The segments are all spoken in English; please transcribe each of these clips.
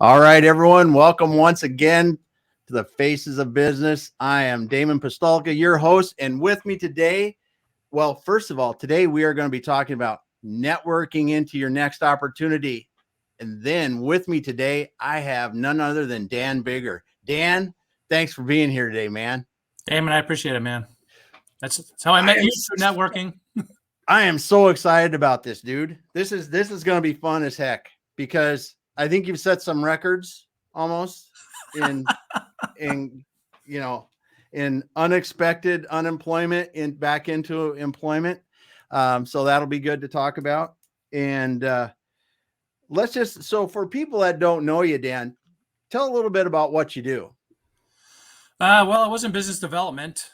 All right, everyone. Welcome once again to the Faces of Business. I am Damon Pistolka, your host. And with me today, well, first of all, today we are going to be talking about networking into your next opportunity. And then with me today, I have none other than Dan Bigger. Dan, thanks for being here today, man. Damon, I appreciate it, man. That's how I met you through networking. I am so excited about this, dude. This is going to be fun as heck because I think you've set some records almost in unexpected unemployment back into employment. So that'll be good to talk about. And so for people that don't know you, Dan, tell a little bit about what you do. Well, I was in business development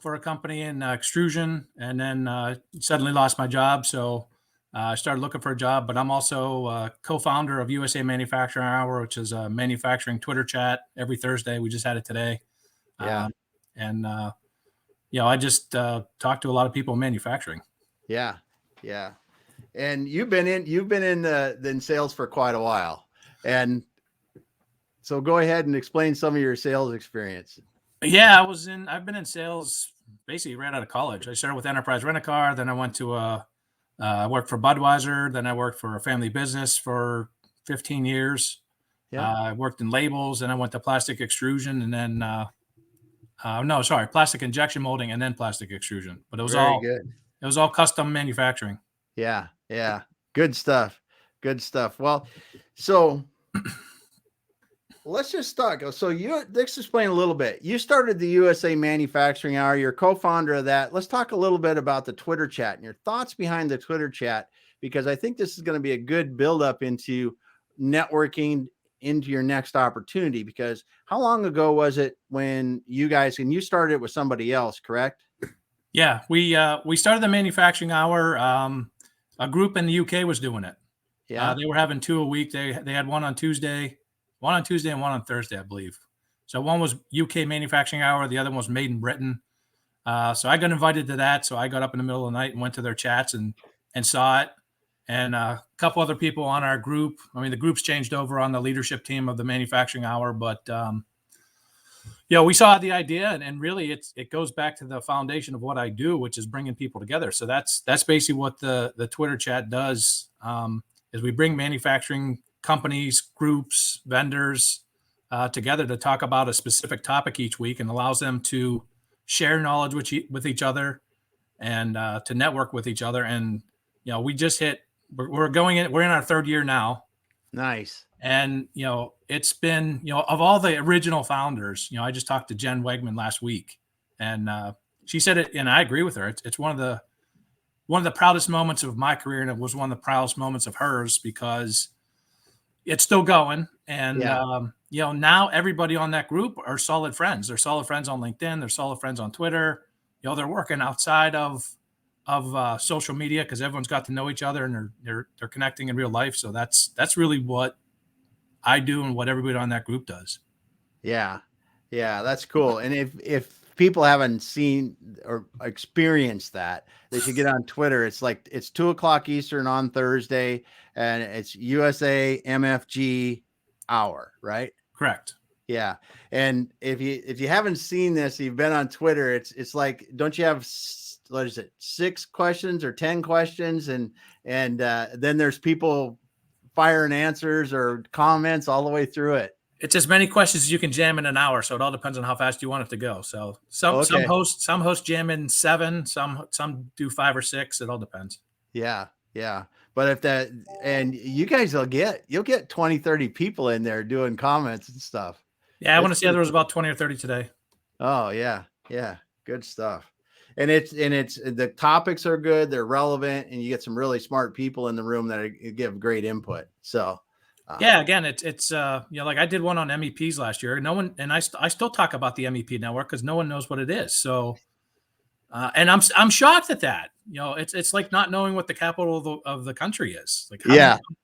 for a company in extrusion, and then suddenly lost my job. So I started looking for a job, but I'm also co-founder of USAMfgHour, which is a manufacturing Twitter chat every Thursday. We just had it today. Yeah. I just talk to a lot of people in manufacturing. Yeah. Yeah. And you've been in sales for quite a while. And so go ahead and explain some of your sales experience. Yeah, I've been in sales basically right out of college. I started with Enterprise Rent-A-Car. Then I went to I worked for Budweiser. Then I worked for a family business for 15 years. Yeah. I worked in labels. Then I went to plastic extrusion, and then plastic injection molding, and then plastic extrusion. But it was good. It was all custom manufacturing. Yeah. Yeah. Good stuff. Good stuff. Well, so let's just talk. So let's explain a little bit. You started the USA Manufacturing Hour. You're co-founder of that. Let's talk a little bit about the Twitter chat and your thoughts behind the Twitter chat, because I think this is going to be a good build-up into networking into your next opportunity. Because how long ago was it when you started it with somebody else, correct? Yeah, we started the Manufacturing Hour. A group in the UK was doing it. Yeah, they were having 2 a week. They had one on Tuesday and one on Thursday, I believe. So one was UK Manufacturing Hour. The other one was Made in Britain. So I got invited to that. So I got up in the middle of the night and went to their chats and saw it. And a couple other people on our group. I mean, the group's changed over on the leadership team of the Manufacturing Hour, but we saw the idea, and really it goes back to the foundation of what I do, which is bringing people together. So that's basically what the Twitter chat does. Is we bring manufacturing companies, groups, vendors together to talk about a specific topic each week, and allows them to share knowledge with each other and to network with each other. And we're in our third year now. Nice. And it's been of all the original founders. I just talked to Jen Wegman last week, and she said it, and I agree with her. It's one of the proudest moments of my career, and it was one of the proudest moments of hers, because it's still going. And now everybody on that group are solid friends. They're solid friends on LinkedIn. They're solid friends on Twitter. They're working outside of social media, because everyone's got to know each other, and they're connecting in real life. So that's really what I do and what everybody on that group does. Yeah. Yeah. That's cool. And if people haven't seen or experienced that, they should get on Twitter. It's 2:00 Eastern on Thursday, and it's USAMfgHour, right? Correct. Yeah. And if you haven't seen this, you've been on Twitter, it's like, don't you have, what is it, 6 questions or 10 questions? And then there's people firing answers or comments all the way through it. It's as many questions as you can jam in an hour. So it all depends on how fast you want it to go. So some hosts jam in 7, some do 5 or 6. It all depends. Yeah. Yeah. But and you guys you'll get 20, 30 people in there doing comments and stuff. Yeah. I want to say there was about 20 or 30 today. Oh yeah. Yeah. Good stuff. And it's the topics are good. They're relevant, and you get some really smart people in the room that give great input. So again, it's like I did one on MEPs last year. No one, and I still talk about the MEP network because no one knows what it is. So, and I'm shocked at that. It's like not knowing what the capital of the country is. Like,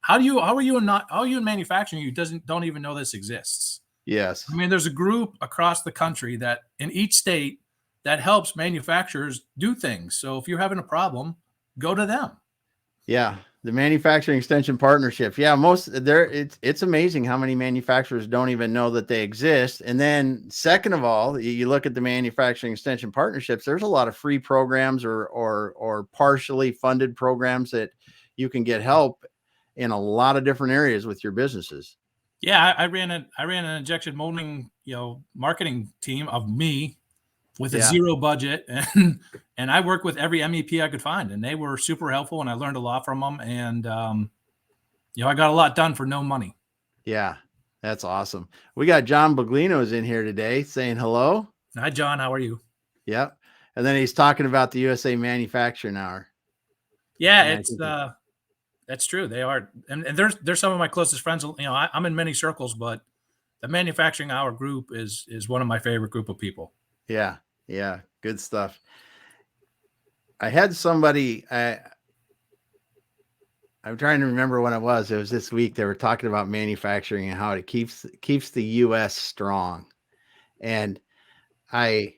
how are you in manufacturing? You don't even know this exists. Yes. I mean, there's a group across the country that in each state that helps manufacturers do things. So if you're having a problem, go to them. Yeah. The manufacturing extension partnerships. Yeah, most there it's amazing how many manufacturers don't even know that they exist. And then second of all, you look at the manufacturing extension partnerships, there's a lot of free programs or partially funded programs that you can get help in a lot of different areas with your businesses. Yeah, I ran an injection molding, marketing team of me with a Yeah. zero budget, and I worked with every MEP I could find, and they were super helpful, and I learned a lot from them, and I got a lot done for no money. Yeah. That's awesome. We got John Baglino's in here today saying hello. Hi, John. How are you? Yep. And then he's talking about the USA Manufacturing Hour. Yeah, And it's that's true. They are, and they're some of my closest friends. I'm in many circles, but the Manufacturing Hour group is one of my favorite group of people. Yeah. Yeah. Good stuff. I had somebody, I'm trying to remember when it was. It was this week. They were talking about manufacturing and how it keeps the U.S. strong. And I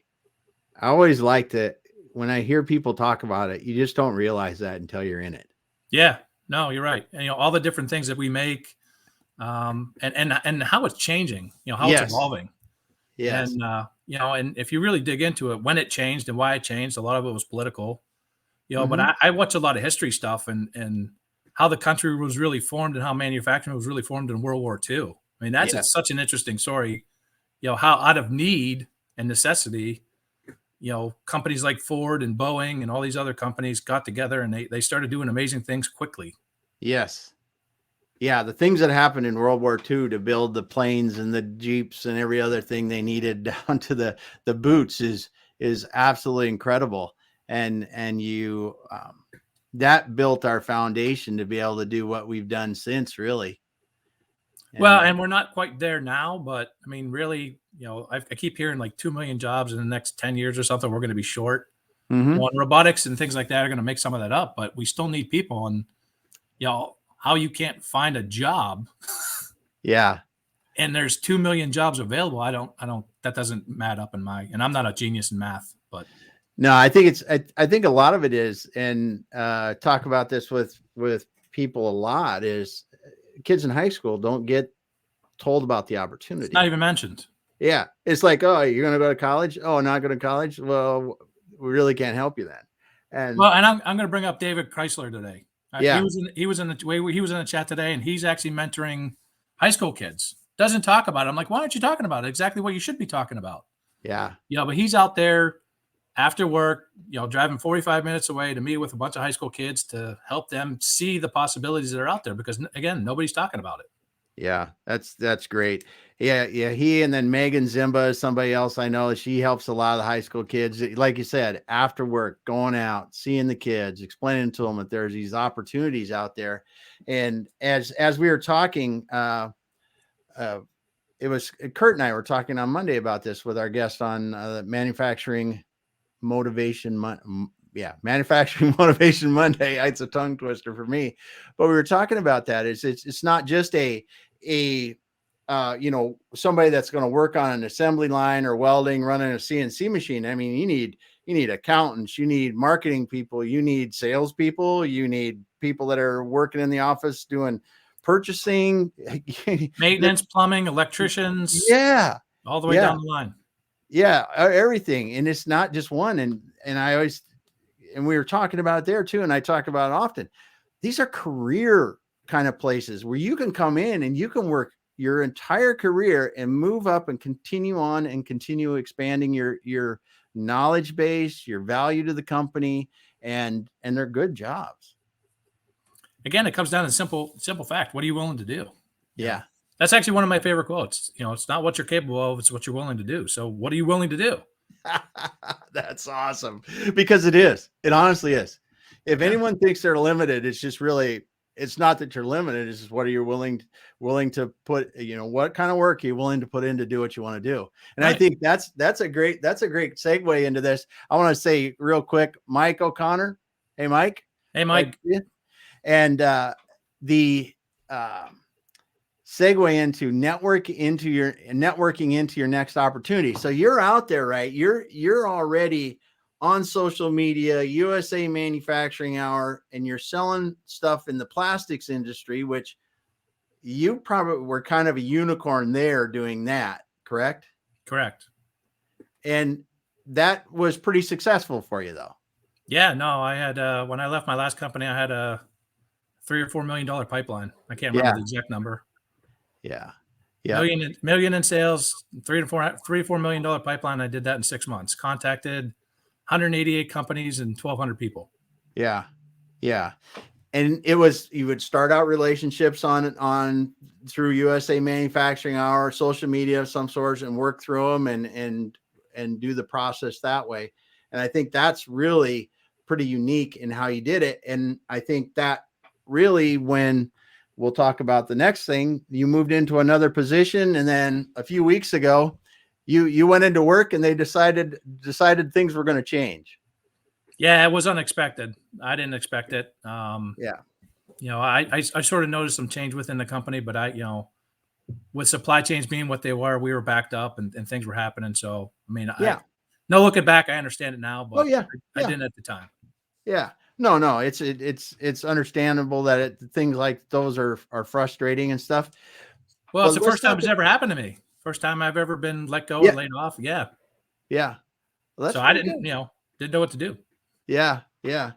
always like to, when I hear people talk about it, you just don't realize that until you're in it. Yeah, no, you're right. And all the different things that we make, and how it's changing. How Yes. it's evolving. Yes. And and if you really dig into it, when it changed and why it changed, a lot of it was political. But I watch a lot of history stuff and how the country was really formed and how manufacturing was really formed in World War II. I mean, that's such an interesting story. How out of need and necessity, companies like Ford and Boeing and all these other companies got together and they started doing amazing things quickly. Yes. Yeah, the things that happened in World War II to build the planes and the Jeeps and every other thing they needed down to the boots is absolutely incredible. And you that built our foundation to be able to do what we've done since, really. And we're not quite there now, but I mean, really, I keep hearing like 2 million jobs in the next 10 years or something. We're going to be short. Mm-hmm. Robotics and things like that are going to make some of that up, but we still need people. And how you can't find a job. Yeah. And there's 2 million jobs available. I don't, that doesn't add up and I'm not a genius in math, but. No, I think I think a lot of it is, and talk about this with people a lot, is kids in high school don't get told about the opportunity. It's not even mentioned. Yeah. It's like, oh, you're going to go to college? Oh, not going to college? Well, we really can't help you then. And I'm going to bring up David Chrysler today. Yeah. He was in the chat today, and he's actually mentoring high school kids. Doesn't talk about it. I'm like, why aren't you talking about it? Exactly what you should be talking about. Yeah. But he's out there after work, driving 45 minutes away to meet with a bunch of high school kids to help them see the possibilities that are out there, because again, nobody's talking about it. Yeah, that's great. Yeah. He, and then Megan Zimba is somebody else I know. She helps a lot of the high school kids. Like you said, after work, going out, seeing the kids, explaining to them that there's these opportunities out there. And as we were talking, it was Kurt and I were talking on Monday about this with our guest on Manufacturing Motivation Manufacturing Motivation Monday. It's a tongue twister for me, but we were talking about that. It's not just somebody that's going to work on an assembly line or welding, running a CNC machine. I mean, you need accountants, you need marketing people, you need salespeople, you need people that are working in the office doing purchasing, maintenance, plumbing, electricians. Yeah. All the way down the line. Yeah. Everything. And it's not just one. And I always, and we were talking about it there too. And I talk about it often. These are career kind of places where you can come in and you can work your entire career and move up and continue on and continue expanding your knowledge base, your value to the company, and they're good jobs. Again, it comes down to simple fact. What are you willing to do? Yeah. That's actually one of my favorite quotes. It's not what you're capable of, it's what you're willing to do. So what are you willing to do? That's awesome, because it is. It honestly is. If anyone thinks they're limited, it's just really, it's not that you're limited. It's just what are you willing to put, what kind of work are you willing to put in to do what you want to do? And right. I think that's a great segue into this. I want to say real quick, Mike O'Connor. Hey, Mike. Hey, Mike. And the segue into networking into your next opportunity. So you're out there, right? You're already on social media, USA Manufacturing Hour, and you're selling stuff in the plastics industry, which you probably were kind of a unicorn there doing that, correct? Correct. And that was pretty successful for you, though. Yeah, no, I had when I left my last company, I had a $3 or $4 million pipeline. I can't remember the exact number. Yeah. Yeah. Million in sales, $3 or $4 million pipeline. I did that in 6 months. Contacted 188 companies and 1,200 people. Yeah. Yeah. And it was, you would start out relationships on through USA Manufacturing Hour, social media of some sort, and work through them and do the process that way. And I think that's really pretty unique in how you did it. And I think that really, when we'll talk about the next thing, you moved into another position, and then a few weeks ago, you went into work, and they decided things were going to change. Yeah, it was unexpected. I didn't expect it. Yeah. I sort of noticed some change within the company, but with supply chains being what they were, we were backed up and things were happening. So, I mean, no, looking back, I understand it now, but I didn't at the time. Yeah. No, it's understandable that things like those are frustrating and stuff. Well, it's the first time it's ever happened to me. First time I've ever been let go or laid off. Yeah. Yeah. Well, so I didn't know what to do. Yeah. Yeah.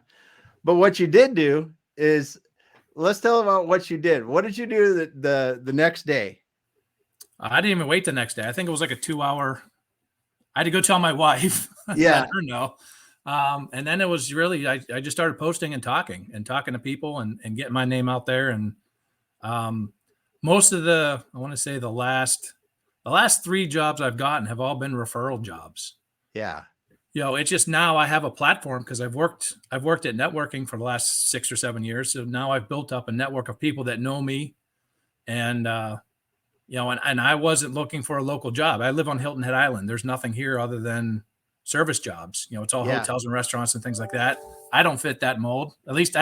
But what you did do is, let's tell about what you did. What did you do the next day? I didn't even wait the next day. I think it was like a 2-hour. I had to go tell my wife. Yeah. Let her know. And then it was really, I just started posting and talking to people and getting my name out there. And most of I want to say the last 3 jobs I've gotten have all been referral jobs. Yeah. It's just now I have a platform because I've worked at networking for the last 6 or 7 years. So now I've built up a network of people that know me. And, and I wasn't looking for a local job. I live on Hilton Head Island. There's nothing here other than service jobs. It's all hotels and restaurants and things like that. I don't fit that mold. At least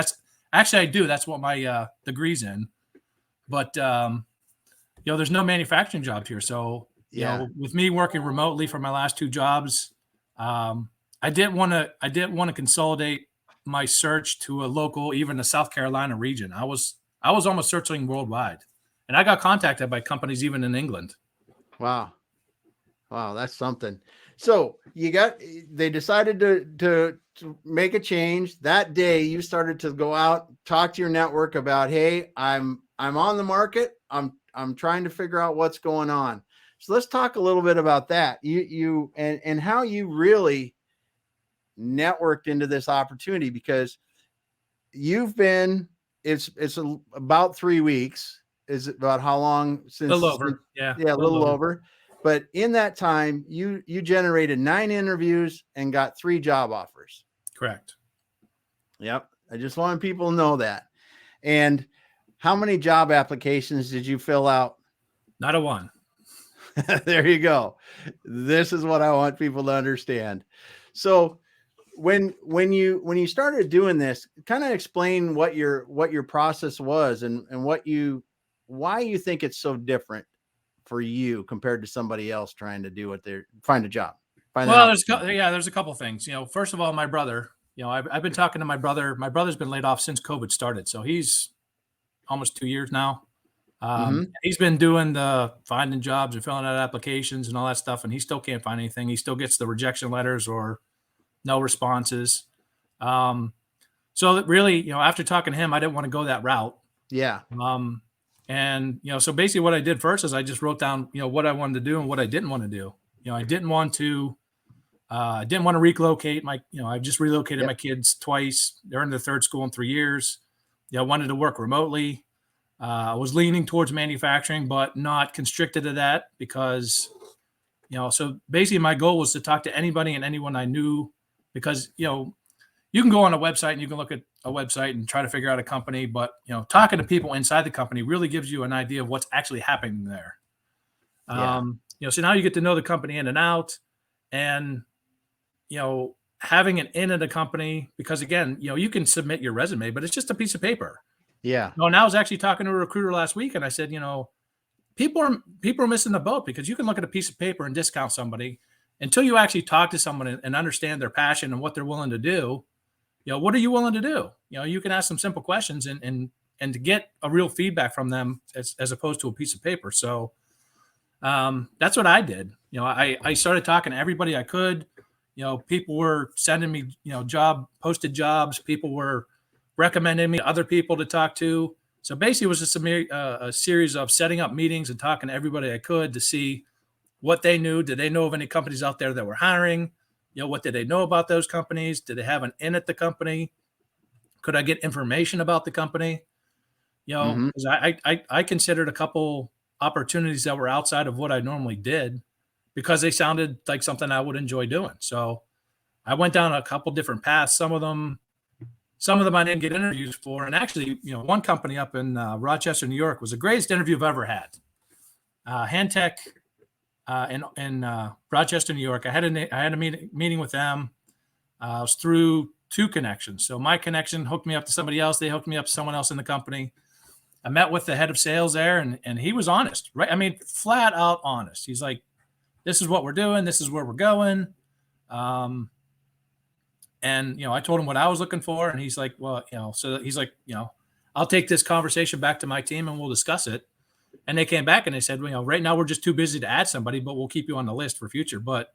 I do. That's what my degree's in. But, there's no manufacturing jobs here. So, with me working remotely for my last 2 jobs, I didn't want to consolidate my search to a local, even the South Carolina region. I was almost searching worldwide, and I got contacted by companies even in England. Wow, that's something. So they decided to make a change that day. You started to go out, talk to your network about, hey, I'm on the market. I'm trying to figure out what's going on. So let's talk a little bit about that. You and how you really networked into this opportunity, because you've been, it's about 3 weeks. Is it about how long since? A little over. Yeah. Yeah. A little over. But in that time, you generated 9 interviews and got 3 job offers. Correct. Yep. I just want people to know that. And how many job applications did you fill out? Not a one. There you go. This is what I want people to understand. So when you started doing this, kind of explain what your process was and why you think it's so different for you compared to somebody else trying to do find a job. There's a couple things. First of all, my brother, I've been talking to my brother. My brother's been laid off since COVID started. So he's almost 2 years now. He's been doing the finding jobs and filling out applications and all that stuff, and he still can't find anything. He still gets the rejection letters or no responses. So really, after talking to him, I didn't want to go that route. Yeah. And so basically what I did first is I just wrote down, what I wanted to do and what I didn't want to do. I didn't want to relocate I just relocated my kids twice. They're in their 3rd school in 3 years. I wanted to work remotely. I was leaning towards manufacturing, but not constricted to that because, so basically my goal was to talk to anybody and anyone I knew, because, you can go on a website and you can look at a website and try to figure out a company, but, talking to people inside the company really gives you an idea of what's actually happening there. So now you get to know the company in and out, and, having an in at a company, because again, you can submit your resume, but it's just a piece of paper. Yeah. And I was actually talking to a recruiter last week, and I said, people are missing the boat, because you can look at a piece of paper and discount somebody, until you actually talk to someone and understand their passion and what they're willing to do, what are you willing to do? You can ask them simple questions and to get a real feedback from them as opposed to a piece of paper. So that's what I did. I started talking to everybody I could. People were sending me, posted jobs. People were recommending me to other people to talk to. So basically, it was just a series of setting up meetings and talking to everybody I could to see what they knew. Did they know of any companies out there that were hiring? What did they know about those companies? Did they have an in at the company? Could I get information about the company? Because I considered a couple opportunities that were outside of what I normally did because they sounded like something I would enjoy doing. So I went down a couple different paths. Some of them I didn't get interviews for. And actually, one company up in Rochester, New York was the greatest interview I've ever had. Handtech in Rochester, New York. I had a meeting with them. It was through two connections. So my connection hooked me up to somebody else. They hooked me up to someone else in the company. I met with the head of sales there, and he was honest, right? I mean, flat out honest. He's like, this is what we're doing. This is where we're going. And, I told him what I was looking for, and he's like, well, so he's like, I'll take this conversation back to my team and we'll discuss it. And they came back and they said, well, right now we're just too busy to add somebody, but we'll keep you on the list for future. But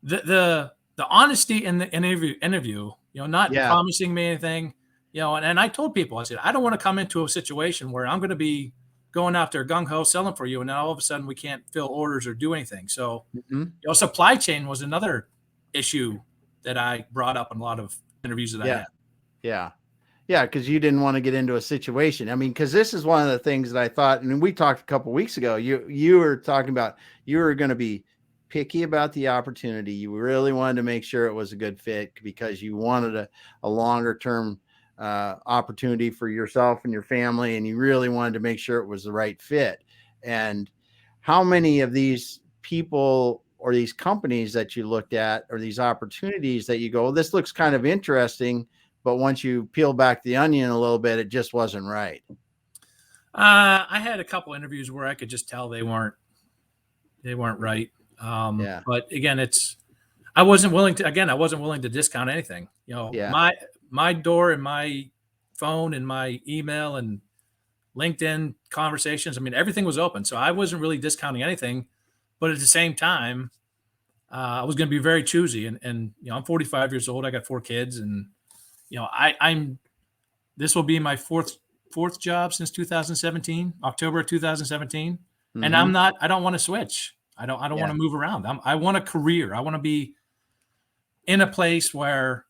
the honesty in the interview, not promising me anything, and I told people, I said, I don't want to come into a situation where I'm going to be going out there gung ho selling for you. And then all of a sudden we can't fill orders or do anything. So, supply chain was another issue that I brought up in a lot of interviews that I had. Yeah. Yeah. Cause you didn't want to get into a situation. I mean, cause this is one of the things that I thought, and we talked a couple of weeks ago, you were talking about, you were going to be picky about the opportunity. You really wanted to make sure it was a good fit because you wanted a longer term opportunity for yourself and your family. And you really wanted to make sure it was the right fit. And how many of these people or these companies that you looked at, or these opportunities that you go, well, this looks kind of interesting, but once you peel back the onion a little bit, it just wasn't right? I had a couple interviews where I could just tell they weren't right. But again, I wasn't willing to discount anything. My door and my phone and my email and LinkedIn conversations, I mean, everything was open. So I wasn't really discounting anything, but at the same time, I was going to be very choosy. And I'm 45 years old. I got 4 kids, and this will be my fourth job since 2017, October of 2017. And I don't want to switch. I don't want to move around. I want a career. I want to be in a place where,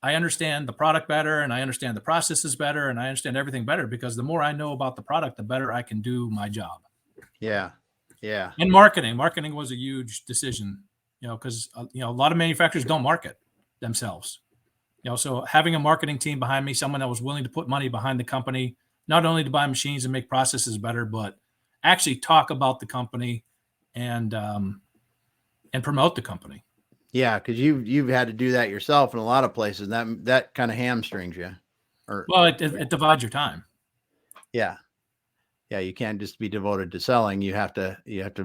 I understand the product better, and I understand the processes better, and I understand everything better, because the more I know about the product, the better I can do my job. Yeah. Yeah. And marketing was a huge decision, because, a lot of manufacturers don't market themselves, so having a marketing team behind me, someone that was willing to put money behind the company, not only to buy machines and make processes better, but actually talk about the company and promote the company. Yeah, because you've had to do that yourself in a lot of places. That kind of hamstrings you. It divides your time. Yeah, yeah. You can't just be devoted to selling. You have to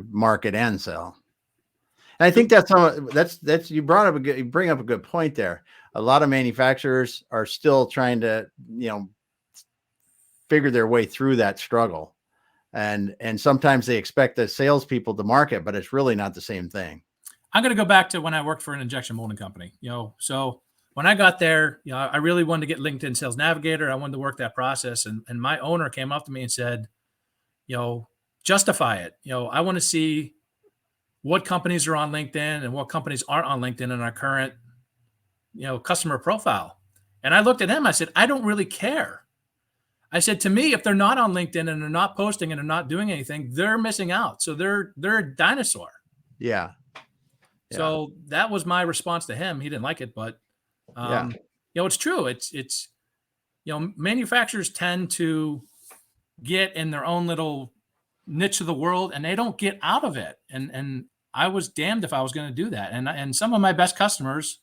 market and sell. And I think that's you bring up a good point there. A lot of manufacturers are still trying to figure their way through that struggle, and sometimes they expect the salespeople to market, but it's really not the same thing. I'm going to go back to when I worked for an injection molding company, so when I got there, I really wanted to get LinkedIn Sales Navigator. I wanted to work that process. And my owner came up to me and said, justify it. I want to see what companies are on LinkedIn and what companies aren't on LinkedIn in our current, customer profile. And I looked at him, I said, I don't really care. I said, to me, if they're not on LinkedIn and they're not posting and they're not doing anything, they're missing out. So they're a dinosaur. Yeah. So that was my response to him. He didn't like it, but it's true. It's manufacturers tend to get in their own little niche of the world, and they don't get out of it. And I was damned if I was going to do that. And some of my best customers,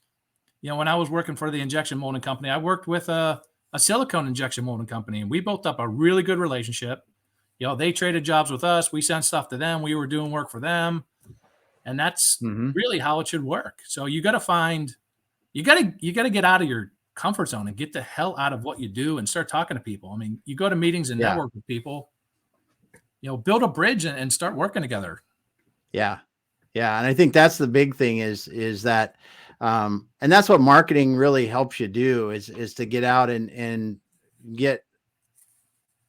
when I was working for the injection molding company, I worked with a silicone injection molding company, and we built up a really good relationship. They traded jobs with us. We sent stuff to them. We were doing work for them. And that's Mhm. really how it should work. So you got to find, you got to get out of your comfort zone and get the hell out of what you do and start talking to people. I mean, you go to meetings and Yeah. network with people, build a bridge and start working together. Yeah. Yeah. And I think that's the big thing is that, and that's what marketing really helps you do is to get out and get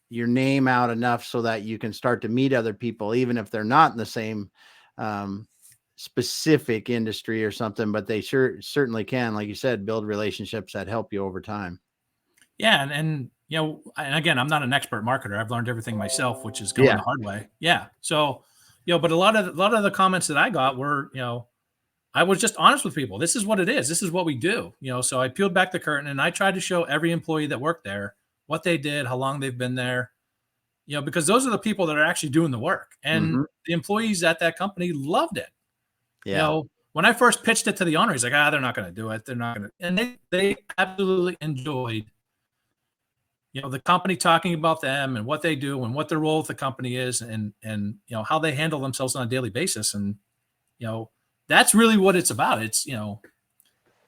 your name out enough so that you can start to meet other people, even if they're not in the same, um, specific industry or something, but they certainly can, like you said, build relationships that help you over time. Yeah. And again, I'm not an expert marketer. I've learned everything myself, which is going Yeah. the hard way. Yeah. So, but a lot of the comments that I got were, I was just honest with people. This is what it is. This is what we do. So I peeled back the curtain and I tried to show every employee that worked there what they did, how long they've been there, because those are the people that are actually doing the work. And Mhm. the employees at that company loved it. Yeah. When I first pitched it to the owner, he's like, they're not going to do it. They're not going to. And they absolutely enjoyed, the company talking about them and what they do and what their role with the company is and how they handle themselves on a daily basis. And, that's really what it's about. It's,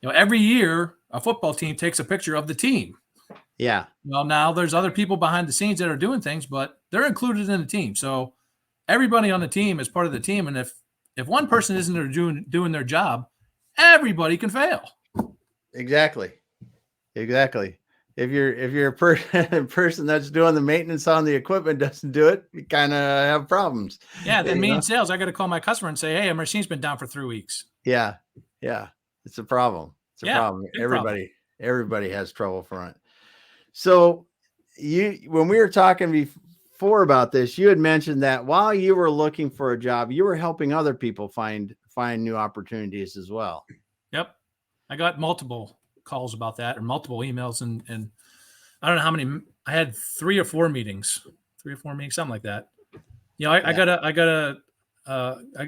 every year a football team takes a picture of the team. Yeah. Well, now there's other people behind the scenes that are doing things, but they're included in the team. So everybody on the team is part of the team. And if one person isn't there doing their job, everybody can fail. Exactly. Exactly. If you're a person that's doing the maintenance on the equipment doesn't do it, you kind of have problems. Yeah. Then You me know? in sales, I got to call my customer and say, hey, our machine's been down for 3 weeks. Yeah. Yeah. It's a problem. It's a Yeah. problem. Big problem. Everybody has trouble from it. So when we were talking before about this, you had mentioned that while you were looking for a job, you were helping other people find new opportunities as well. Yep. I got multiple calls about that or multiple emails and I don't know how many. I had 3 or 4 meetings, something like that.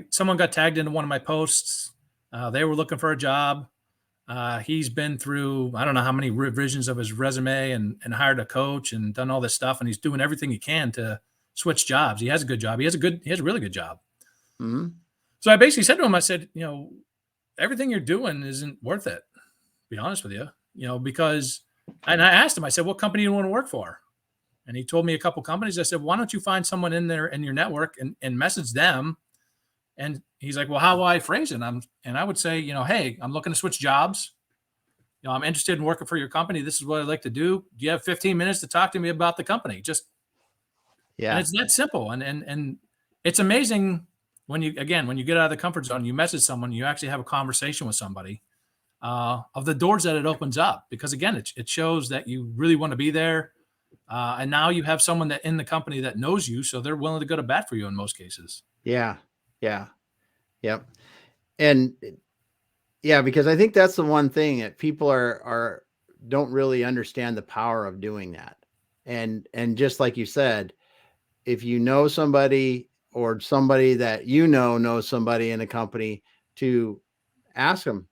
Someone got tagged into one of my posts. They were looking for a job. He's been through, I don't know how many revisions of his resume and hired a coach and done all this stuff. And he's doing everything he can to switch jobs. He has a good job. He has a really good job. Mm-hmm. So I basically said to him, I said, everything you're doing isn't worth it. To be honest with you, because, and I asked him, I said, what company do you want to work for? And he told me a couple companies. I said, why don't you find someone in there in your network and message them? And he's like, well, how will I phrase it? And I would say, hey, I'm looking to switch jobs. I'm interested in working for your company. This is what I'd like to do. Do you have 15 minutes to talk to me about the company? And Yeah. it's that simple. And it's amazing when you get out of the comfort zone, you message someone, you actually have a conversation with somebody, of the doors that it opens up, because again, it shows that you really want to be there. And now you have someone that in the company that knows you, so they're willing to go to bat for you in most cases. Yeah. Yeah. Yep. And yeah, because I think that's the one thing that people don't really understand the power of doing that. And just like you said, if you know somebody or somebody that knows somebody in a company, to ask them,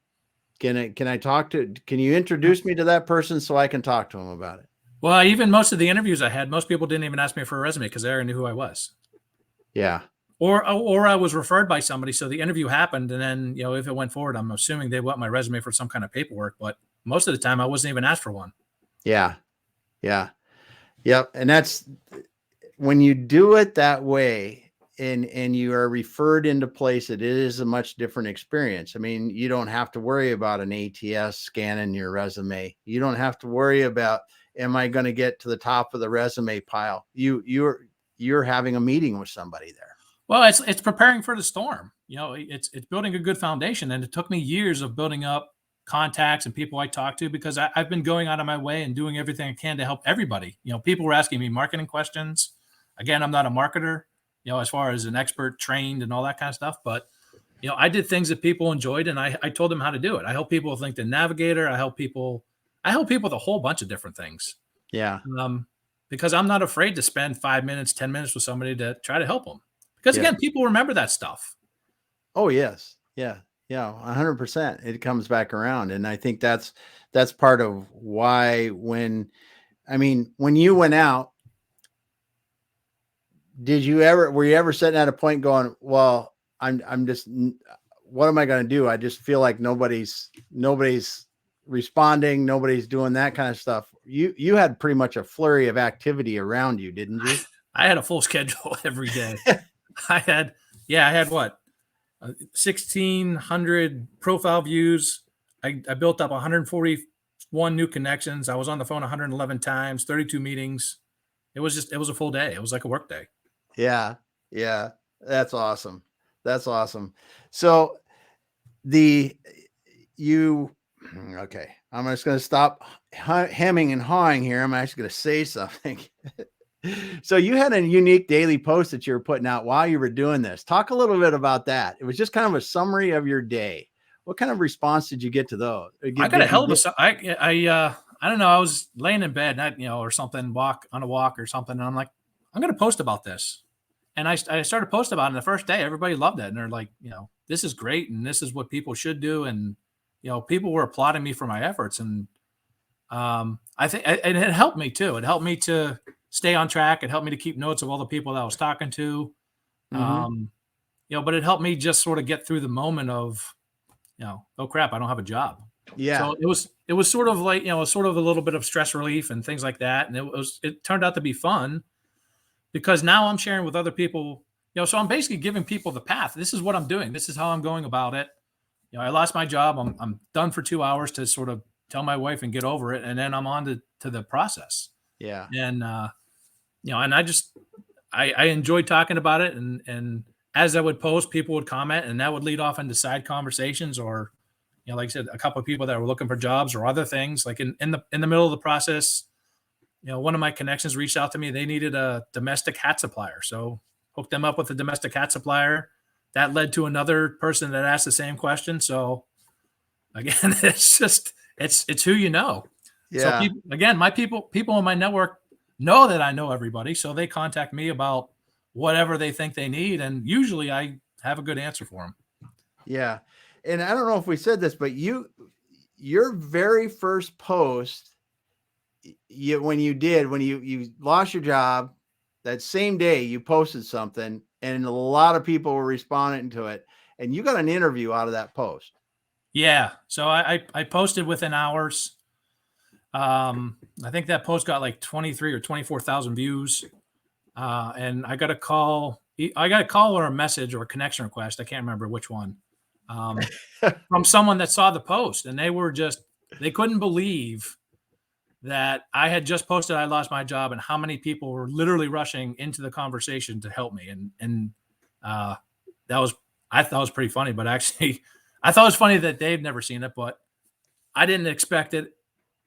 can you introduce me to that person so I can talk to them about it? Well, even most of the interviews I had, most people didn't even ask me for a resume because they already knew who I was. Yeah. Or I was referred by somebody. So the interview happened. And then, if it went forward, I'm assuming they want my resume for some kind of paperwork. But most of the time I wasn't even asked for one. Yeah. Yeah. Yep. And that's when you do it that way and you are referred into place, it is a much different experience. I mean, you don't have to worry about an ATS scanning your resume. You don't have to worry about, am I going to get to the top of the resume pile? You're having a meeting with somebody there. Well, it's preparing for the storm. It's building a good foundation. And it took me years of building up contacts and people I talk to, because I've been going out of my way and doing everything I can to help everybody. People were asking me marketing questions. Again, I'm not a marketer, as far as an expert trained and all that kind of stuff. But, I did things that people enjoyed and I told them how to do it. I help people with LinkedIn Navigator. I help people with a whole bunch of different things. Yeah. Because I'm not afraid to spend 5 minutes, 10 minutes with somebody to try to help them. Because again, people remember that stuff. Oh, yes. Yeah. Yeah. 100%. It comes back around. And I think that's part of why when you went out, were you ever sitting at a point going, well, I'm just, what am I going to do? I just feel like nobody's responding. Nobody's doing that kind of stuff. You had pretty much a flurry of activity around you, didn't you? I had a full schedule every day. I had what? 1,600 profile views. I built up 141 new connections. I was on the phone 111 times, 32 meetings. It was a full day. It was like a work day. Yeah. Yeah. That's awesome. That's awesome. So okay, I'm just going to stop hemming and hawing here. I'm actually going to say something. So you had a unique daily post that you were putting out while you were doing this. Talk a little bit about that. It was just kind of a summary of your day. What kind of response did you get to those? I got a hell of a, I don't know. I was laying in bed, or something, on a walk or something. And I'm like, I'm going to post about this. And I started posting about it. And the first day, everybody loved it. And they're like, this is great. And this is what people should do. And, people were applauding me for my efforts. And I think and it helped me too. It helped me to stay on track. It helped me to keep notes of all the people that I was talking to. But it helped me just sort of get through the moment of, oh crap, I don't have a job. Yeah. So it was sort of like, sort of a little bit of stress relief and things like that. And it turned out to be fun because now I'm sharing with other people, so I'm basically giving people the path. This is what I'm doing. This is how I'm going about it. I lost my job. I'm done for 2 hours to sort of tell my wife and get over it. And then I'm on to the process. Yeah. And, and I enjoyed talking about it. And as I would post, people would comment, and that would lead off into side conversations or, like I said, a couple of people that were looking for jobs or other things. Like in the middle of the process, one of my connections reached out to me. They needed a domestic hat supplier. So hooked them up with a domestic hat supplier. That led to another person that asked the same question. So again, it's who you know. Yeah. So my people in my network know that I know everybody. So they contact me about whatever they think they need. And usually I have a good answer for them. Yeah. And I don't know if we said this, but your very first post, when you lost your job, that same day you posted something and a lot of people were responding to it, and you got an interview out of that post. Yeah. So I posted within hours. I think that post got like 23 or 24,000 views. And I got a call or a message or a connection request. I can't remember which one. From someone that saw the post, and they couldn't believe that I had just posted I lost my job and how many people were literally rushing into the conversation to help me. And I thought it was pretty funny, but actually I thought it was funny that they've never seen it, but I didn't expect it,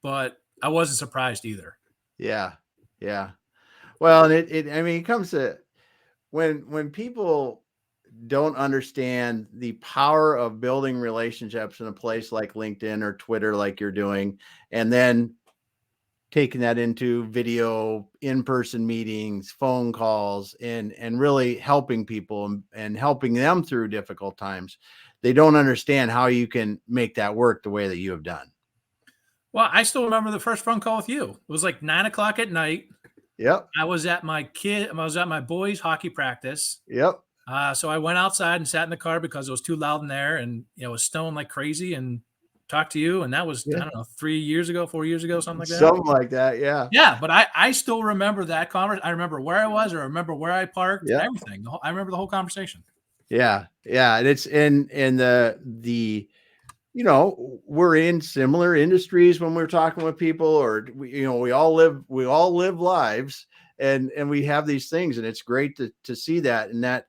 but I wasn't surprised either. Yeah. Yeah. Well, and it comes to when people don't understand the power of building relationships in a place like LinkedIn or Twitter, like you're doing, and then taking that into video, in-person meetings, phone calls, and really helping people and helping them through difficult times. They don't understand how you can make that work the way that you have done. Well, I still remember the first phone call with you. It was like 9:00 at night. Yep. I was at my boys' hockey practice. Yep. So I went outside and sat in the car because it was too loud in there, and it was snowing like crazy, and talked to you. And that was, I don't know, 4 years ago, something like that. Something like that. Yeah. Yeah. But I still remember that conversation. I remember where I was, or I remember where I parked, and everything. I remember the whole conversation. Yeah. Yeah. And it's in we're in similar industries when we're talking with people, or we all live lives, and we have these things, and it's great to see that. And that,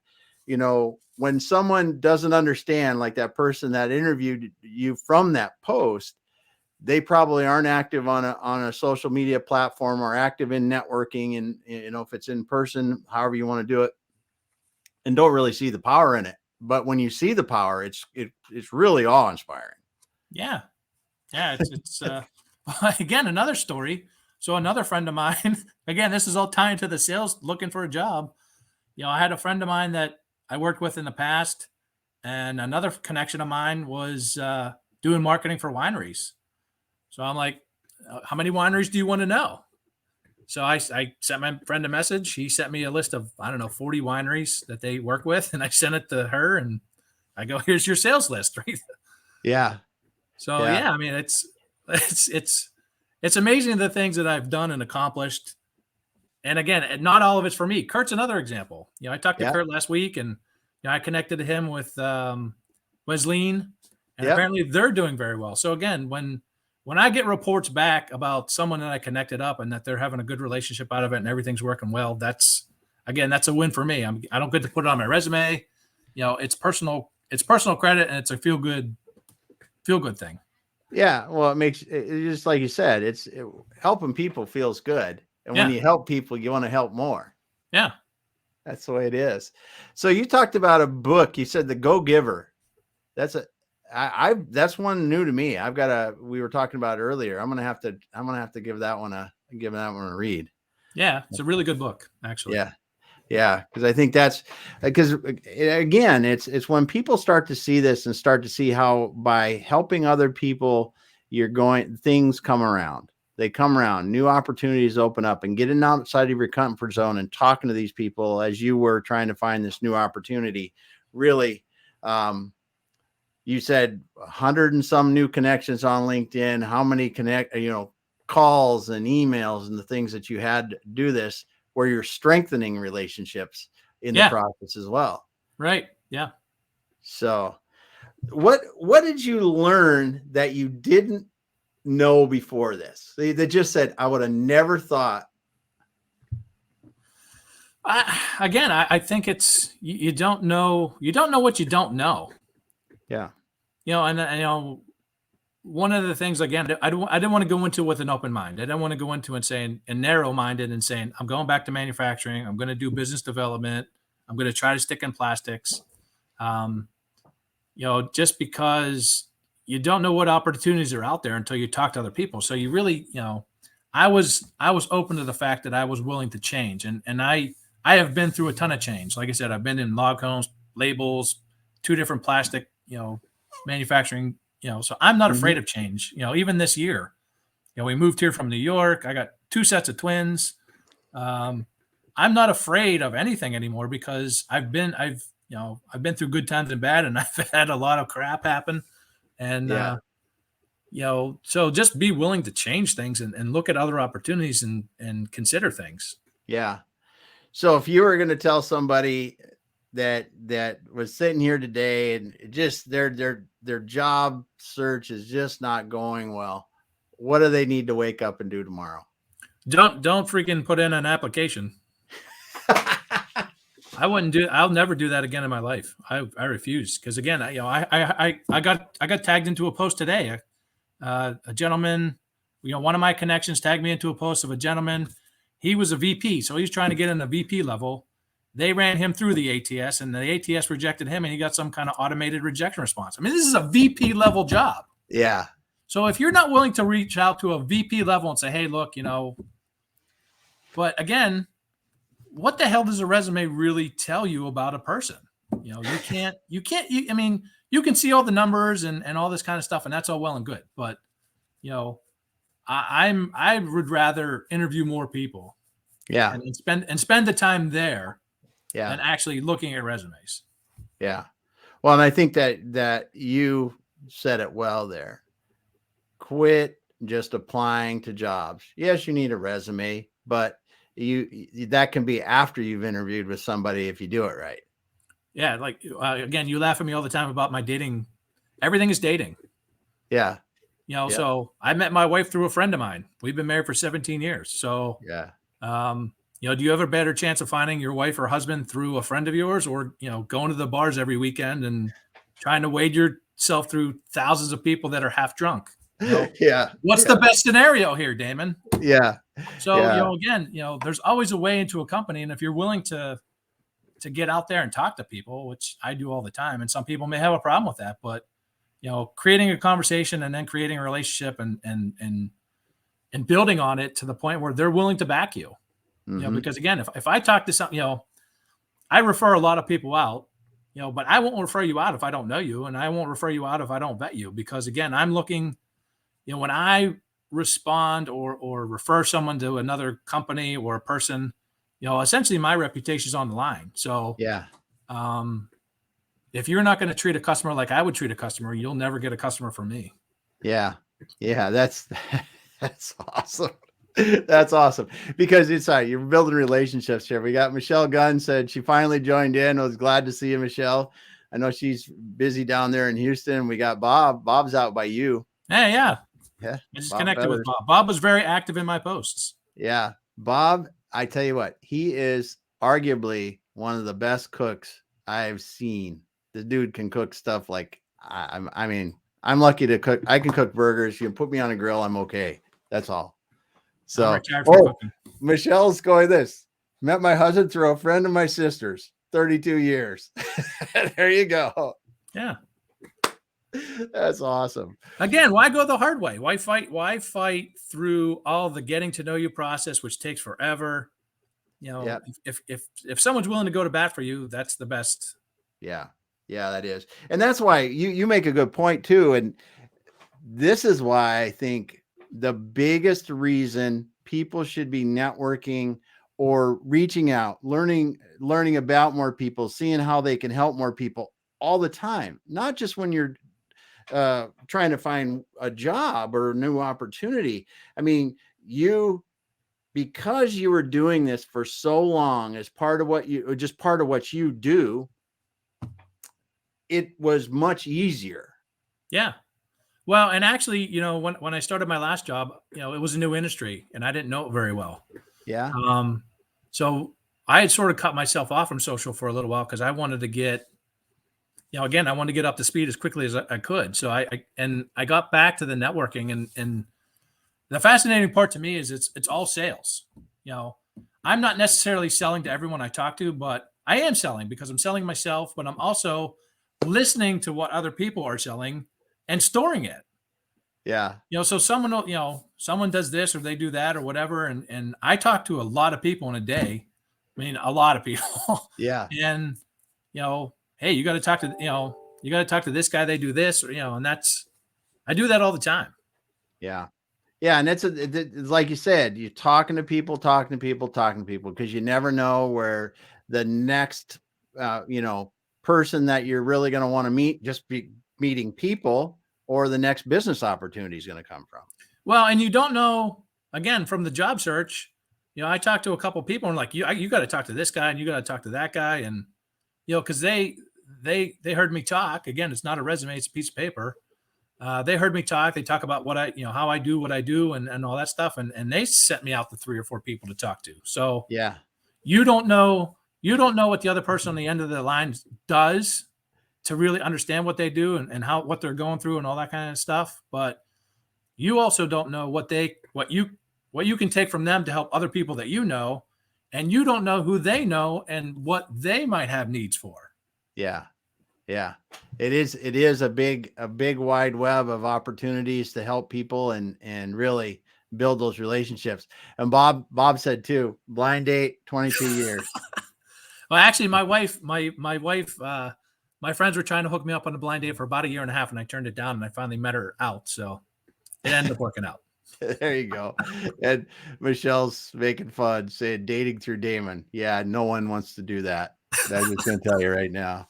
when someone doesn't understand, like that person that interviewed you from that post, they probably aren't active on a social media platform or active in networking, and if it's in person, however you want to do it, and don't really see the power in it. But when you see the power, it's really awe-inspiring. Yeah. Yeah. It's again, another story. So another friend of mine, again, this is all tying to the sales, looking for a job. I had a friend of mine that I worked with in the past, and another connection of mine was doing marketing for wineries. So I'm like, how many wineries do you want to know? So I sent my friend a message. He sent me a list of, I don't know, 40 wineries that they work with. And I sent it to her and I go, here's your sales list. Right. Yeah. So Yeah. yeah, I mean, it's amazing the things that I've done and accomplished. And again, not all of it's for me. Kurt's another example. I talked to Yeah. Kurt last week and I connected to him with Wesleyan, and Yep. apparently they're doing very well. So again, when I get reports back about someone that I connected up and that they're having a good relationship out of it and everything's working well, that's a win for me. I don't get to put it on my resume. It's personal credit, and it's a feel good thing. Yeah. Well, it makes it just like you said, helping people feels good. And when you help people, you want to help more. Yeah. That's the way it is. So you talked about a book. You said The Go-Giver. That's one new to me. We were talking about it earlier. I'm gonna have to give that one a read. Yeah, it's a really good book, actually. Yeah, because I think because again, it's when people start to see this and start to see how by helping other people, things come around. They come around, new opportunities open up, and getting outside of your comfort zone and talking to these people as you were trying to find this new opportunity. Really, you said 100 and some new connections on LinkedIn. How many calls and emails and the things that you had to do this, where you're strengthening relationships in the process as well. Right. Yeah. So what did you learn that you didn't know before this? They just said, I would have never thought. I think it's, you don't know what you don't know. Yeah. And one of the things, again, I didn't want to go into with an open mind. I didn't want to go into and narrow-minded and saying, I'm going back to manufacturing. I'm going to do business development. I'm going to try to stick in plastics. Just because you don't know what opportunities are out there until you talk to other people. So you really, I was open to the fact that I was willing to change. And I have been through a ton of change. Like I said, I've been in log homes, labels, 2 different plastic, manufacturing, so I'm not afraid of change. Even this year, we moved here from New York. I got 2 sets of twins. I'm not afraid of anything anymore because I've been through good times and bad, and I've had a lot of crap happen. And, so just be willing to change things and look at other opportunities and consider things. Yeah. So if you were going to tell somebody that was sitting here today and just their job search is just not going well, what do they need to wake up and do tomorrow? Don't freaking put in an application. I'll never do that again in my life. I refuse. Cause again, I got tagged into a post today. A gentleman, one of my connections tagged me into a post of a gentleman. He was a VP. So he's trying to get in a VP level. They ran him through the ATS, and the ATS rejected him, and he got some kind of automated rejection response. I mean, this is a VP level job. Yeah. So if you're not willing to reach out to a VP level and say, hey, look, but again, what the hell does a resume really tell you about a person? You can see all the numbers and all this kind of stuff, and that's all well and good. But, I would rather interview more people. Yeah. And spend the time there. Yeah. And actually looking at resumes. Yeah. Well, and I think that you said it well there. Quit just applying to jobs. Yes, you need a resume, but that can be after you've interviewed with somebody if you do it right. Yeah. Like, again, you laugh at me all the time about my dating. Everything is dating. Yeah. So I met my wife through a friend of mine. We've been married for 17 years. So, yeah. Do you have a better chance of finding your wife or husband through a friend of yours, or, going to the bars every weekend and trying to wade yourself through thousands of people that are half drunk? Yeah. What's the best scenario here, Damon? Yeah. So, again, there's always a way into a company. And if you're willing to get out there and talk to people, which I do all the time, and some people may have a problem with that, but, creating a conversation and then creating a relationship and building on it to the point where they're willing to back you. Because again, if I talk to some, I refer a lot of people out, but I won't refer you out if I don't know you, and I won't refer you out if I don't vet you, because again, I'm looking, when I respond or refer someone to another company or a person, essentially my reputation is on the line. So Yeah. If you're not going to treat a customer like I would treat a customer, you'll never get a customer from me. Yeah. Yeah. That's awesome. That's awesome because you're building relationships here. We got Michelle Gunn said she finally joined in. I was glad to see you, Michelle. I know she's busy down there in Houston. We got Bob. Bob's out by you. Hey, yeah. Yeah. I just Bob connected with Feathers. Bob. Bob was very active in my posts. Yeah. Bob, I tell you what, he is arguably one of the best cooks I've seen. The dude can cook stuff like, I mean, I'm lucky to cook. I can cook burgers. You can put me on a grill. I'm okay. That's all. So, I'm retired from cooking. Michelle's going this. Met my husband through a friend of my sister's, 32 years. There you go. Yeah. That's awesome. Again, why go the hard way? Why fight through all the getting to know you process, which takes forever? If someone's willing to go to bat for you, that's the best. Yeah. Yeah, that is. And that's why you make a good point too. And this is why I think the biggest reason people should be networking or reaching out, learning about more people, seeing how they can help more people all the time, not just when you're trying to find a job or a new opportunity. I mean, because you were doing this for so long as part of what you do, it was much easier. Yeah. Well, and actually, when I started my last job, it was a new industry and I didn't know it very well. Yeah. So I had sort of cut myself off from social for a little while because I wanted to get, again, I wanted to get up to speed as quickly as I could. So I got back to the networking and the fascinating part to me is it's all sales. I'm not necessarily selling to everyone I talk to, but I am selling because I'm selling myself, but I'm also listening to what other people are selling and storing it. Yeah. So someone does this or they do that or whatever. And I talk to a lot of people in a day. I mean, a lot of people. Yeah. And, hey, you got to talk to this guy. They do this, or, and I do that all the time. Yeah. Yeah. And it's like you said, you're talking to people because you never know where the next, person that you're really going to want to meet, just be meeting people, or the next business opportunity is going to come from. Well, and you don't know, again, from the job search, I talked to a couple of people and like, you got to talk to this guy and you got to talk to that guy. And, cause they heard me talk. Again, it's not a resume, it's a piece of paper. They heard me talk. They talk about what how I do what I do and all that stuff. And they sent me out to 3 or 4 people to talk to. So yeah, you don't know what the other person on the end of the line does to really understand what they do and what they're going through and all that kind of stuff. But you also don't know what you can take from them to help other people that and you don't know who they know and what they might have needs for. Yeah. Yeah. It is a big wide web of opportunities to help people and really build those relationships. And Bob said too, blind date, 22 years. Well, actually my wife, my friends were trying to hook me up on a blind date for about 1.5 years and I turned it down and I finally met her out. So it ended up working out. There you go. And Michelle's making fun, saying dating through Damon. Yeah, no one wants to do that. I'm just going to tell you right now.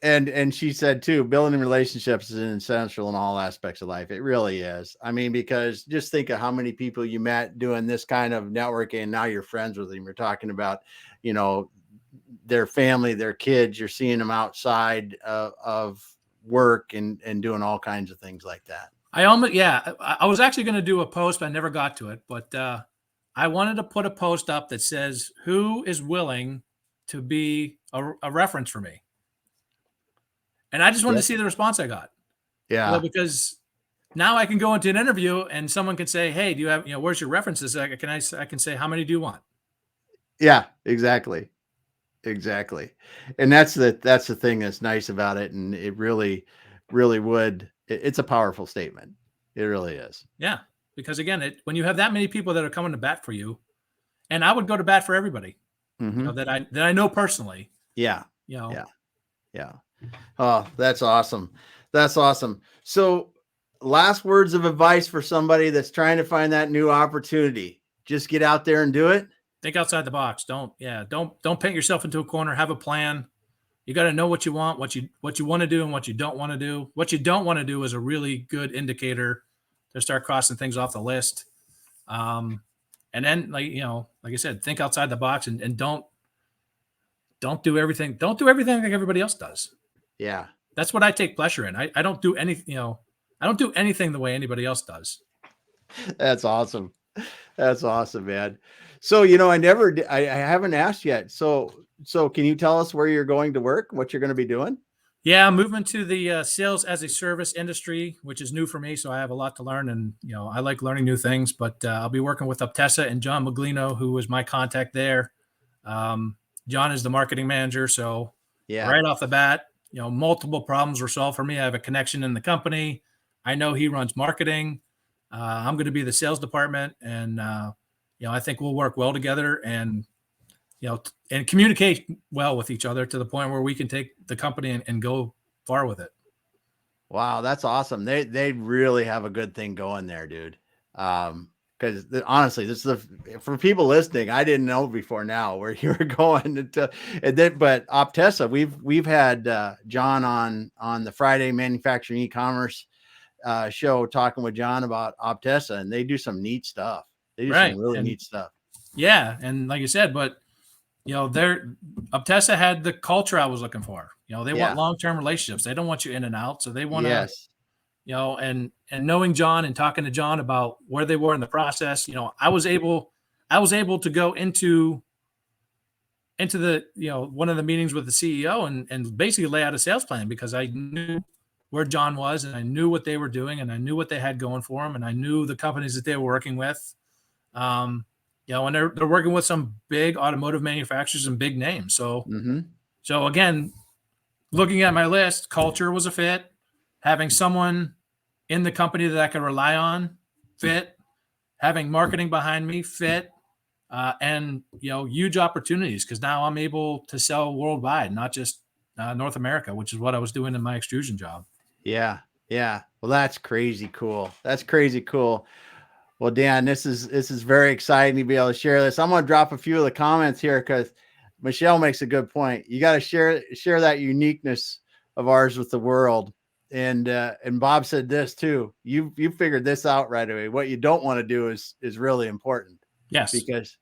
And she said too, building relationships is essential in all aspects of life. It really is. I mean, because just think of how many people you met doing this kind of networking. And now you're friends with them. You're talking about, their family, their kids. You're seeing them outside of work and doing all kinds of things like that. I was actually going to do a post, but I never got to it. But I wanted to put a post up that says, who is willing to be a reference for me? And I just wanted to see the response I got. Yeah. Because now I can go into an interview and someone can say, hey, do you have, where's your references? I can say, how many do you want? Yeah, exactly. Exactly. And that's the thing that's nice about it. And it really, really it's a powerful statement. It really is. Yeah. Because again, when you have that many people that are coming to bat for you, and I would go to bat for everybody that I know personally. Yeah. Yeah. Yeah. Oh, that's awesome. That's awesome. So last words of advice for somebody that's trying to find that new opportunity. Just get out there and do it. Think outside the box. Don't paint yourself into a corner. Have a plan. You got to know what you want, what you want to do, and what you don't want to do. What you don't want to do is a really good indicator to start crossing things off the list. And then, like I said, think outside the box and don't do everything. Don't do everything like everybody else does. Yeah, that's what I take pleasure in. I don't do anything. I don't do anything the way anybody else does. That's awesome. That's awesome, man. So, I haven't asked yet. So can you tell us where you're going to work, what you're going to be doing? Yeah, I'm moving to the sales as a service industry, which is new for me. So I have a lot to learn, and I like learning new things. But I'll be working with Uptessa and John Maglino, who was my contact there. John is the marketing manager, so right off the bat, multiple problems were solved for me. I have a connection in the company. I know he runs marketing. I'm going to be the sales department, and I think we'll work well together, and and communicate well with each other to the point where we can take the company and go far with it. Wow, that's awesome. They really have a good thing going there, dude. Because honestly, this is for people listening. I didn't know before now where you were going but Optessa, we've had John on the Friday Manufacturing E-commerce show talking with John about Optessa, and they do some neat stuff. They do some really neat stuff. Yeah, and like you said, but Optessa had the culture I was looking for. They want long-term relationships. They don't want you in and out. So they want to, and knowing John and talking to John about where they were in the process, I was able to go into the, one of the meetings with the CEO and basically lay out a sales plan, because I knew where John was, and I knew what they were doing, and I knew what they had going for them, and I knew the companies that they were working with. And they're working with some big automotive manufacturers and big names. So, so again, looking at my list, culture was a fit. Having someone in the company that I could rely on, fit. Having marketing behind me, fit. And huge opportunities, because now I'm able to sell worldwide, not just North America, which is what I was doing in my extrusion job. Yeah. Well, that's crazy cool. Well, Dan, this is very exciting to be able to share this. I'm going to drop a few of the comments here because Michelle makes a good point. You got to share that uniqueness of ours with the world. And Bob said this too. You figured this out right away. What you don't want to do is really important. Yes. Because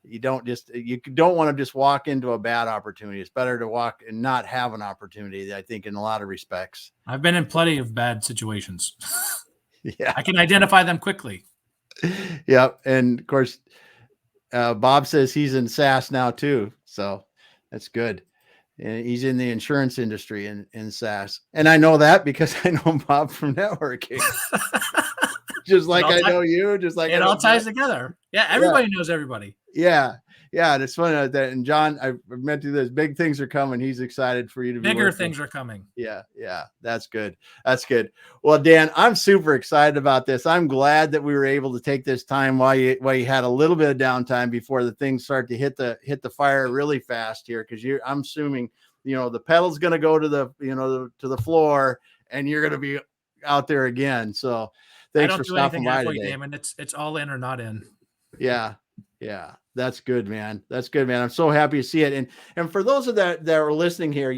you don't want to just walk into a bad opportunity. It's better to walk and not have an opportunity, I think, in a lot of respects. I've been in plenty of bad situations. Yeah. I can identify them quickly. Yep. And of course, Bob says he's in SaaS now too. So that's good. And he's in the insurance industry in SaaS. And I know that because I know Bob from networking. Just like I know you, just like it all ties together. Yeah. Everybody knows everybody. Yeah. Yeah. And it's funny that, and John, I meant to do this. Big things are coming. He's excited for you to be bigger things are coming. Yeah. That's good. Well, Dan, I'm super excited about this. I'm glad that we were able to take this time while you had a little bit of downtime before the things start to hit the fire really fast here. Cause I'm assuming, the pedal's going to go to the floor and you're going to be out there again. So thanks for stopping by today. Damon. It's all in or not in. Yeah. That's good, man. I'm so happy to see it. And for those of that are listening here,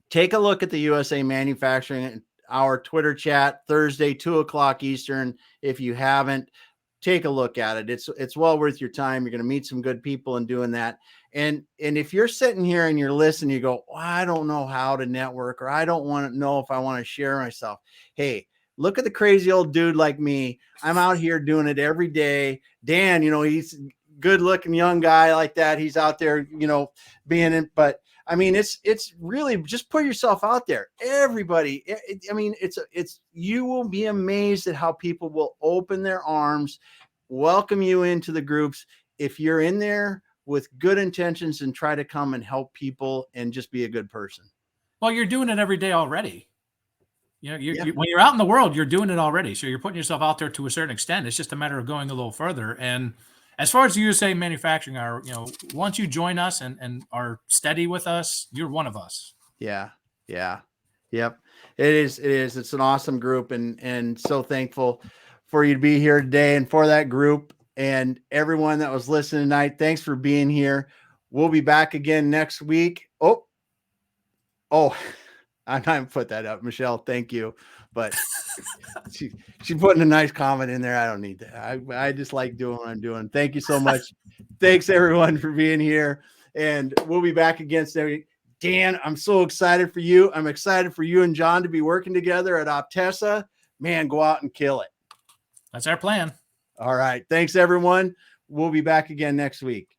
take a look at the USAMfgHour Twitter chat Thursday, 2:00 Eastern. If you haven't, take a look at it. It's well worth your time. You're going to meet some good people in doing that. And if you're sitting here and you're listening, you go, well, I don't know how to network, or I don't want to know if I want to share myself. Hey, look at the crazy old dude like me. I'm out here doing it every day. Dan, he's a good looking young guy like that. He's out there, being in, but I mean, it's really just put yourself out there. Everybody. You will be amazed at how people will open their arms, welcome you into the groups. If you're in there with good intentions and try to come and help people and just be a good person. Well, you're doing it every day already. When you're out in the world, you're doing it already. So you're putting yourself out there to a certain extent. It's just a matter of going a little further. And as far as USAMfgHour, once you join us and are steady with us, you're one of us. Yeah. Yep. It is. It is. It's an awesome group, and so thankful for you to be here today and for that group and everyone that was listening tonight. Thanks for being here. We'll be back again next week. Oh, I'm not even put that up, Michelle. Thank you. But she's putting a nice comment in there. I don't need that. I just like doing what I'm doing. Thank you so much. Thanks everyone for being here. And we'll be back again soon. Dan, I'm so excited for you. I'm excited for you and John to be working together at Optessa. Man, go out and kill it. That's our plan. All right. Thanks everyone. We'll be back again next week.